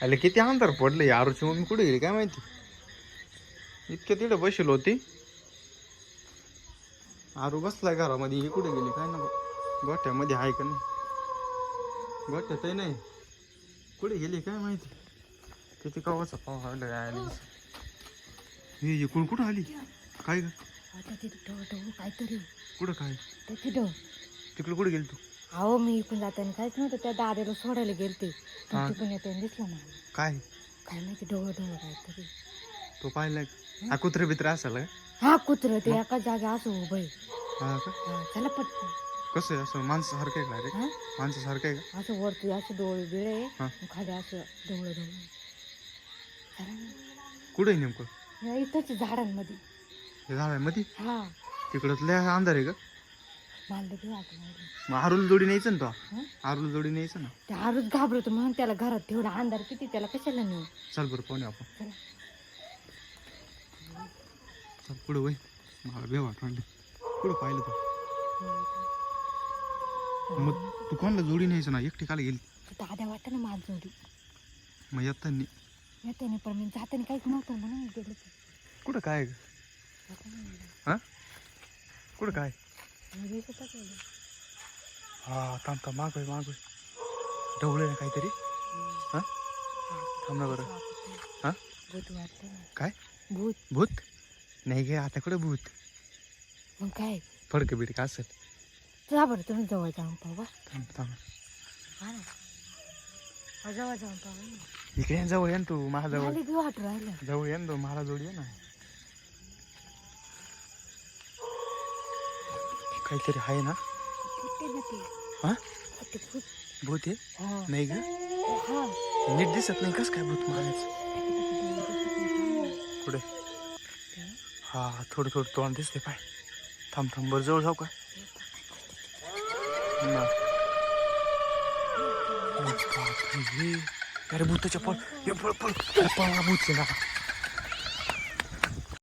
अरे किती अंतर पडलं यारूची मम्मी कुठे गेली काय माहिती. इतक्या तिथे बसेल होती. आरू बसलाय घरामध्ये. ही कुठे गेली काय ना. गोठ्यामध्ये आहे का नाही. गोठ्यातही नाही. कुठे गेली काय माहिती. किती कवाचा पाव आला आली. ही इकडून कुठं आली काय ग. काहीतरी कुठं काय तिथं तिकडे कुठे गेली तू. अहो मी इकडून जाताना काहीच नव्हतं. त्या दाद्याला सोडायला गेलते. पण तिकडून येताना दिसलं मला. काय काय माहिती ढवळ ढवळ काहीतरी. तो पाहिलाय हा कुत्रे बित्रे असाल का. हा कुत्र ते एका जागा असं उभं आहे. हा का चला पटकन. कसं आहे असं माणसासारखं आहे का रे. हा माणसासारखं आहे का. असं वरती असं डोळे बिळे हा. खाली असं ढवळ ढवळ. चला ना. कुठे आहे नेमकं. या इथंच झाडांमध्ये. हे झाडामध्ये हा तिकडं लय अंधार आहे का. मला लगे वाटलं. मग आरूला जोडी न्यायचं ना तो. हा? आरूला जोडी न्यायचं ना. ते आरूच घाबरतो म्हणून त्याला घरात ठेवला. अंधार किती त्याला कशाला नेऊ. चल बरं पाहून आपण. चला. चल पुढं वय. मला भेव वाटलं पुढं पाहिलं तू. मग तू कोणाला जोडी न्यायचं ना. एकटी काला गेली. दाद्या वाटतं ना माझ जोडी. मग येताना येते नाही पण मी जाताना काहीच नव्हतं म्हणून गेलं ते. कुठं काय आहे ग? हा कुठं काय. हा थांब थांब मागोय मागोय. ढवळे ना काहीतरी. हा थांब ना बरं. हा भूत वाटतं ना. काय भूत. भूत नाही गे आता कुठं भूत. मग काय फडकं बिडकं असेल. जा बरं तुम्ही जवळ जाऊन पाहू. थांब थांब हा ना जवळ जाऊन पाहू. इकडे ये, जवळ ये ना तू माझ्याजवळ. मला बी वाटू राहिलं. जवळ ये ना तू मला जोडी आहे ना. काहीतरी आहे ना. कुठे ना ते. हा ते भूत. भूत आहे. हा नाही ग हा नीट दिसत नाही कस काय भूत मारायचं. पुढे हा थोडं थोडं तोंड दिसते पाय. थांब थांब बरं जवळ जाऊ का. अरे भूताच्या पळ पळ पळ पळ भूत ना.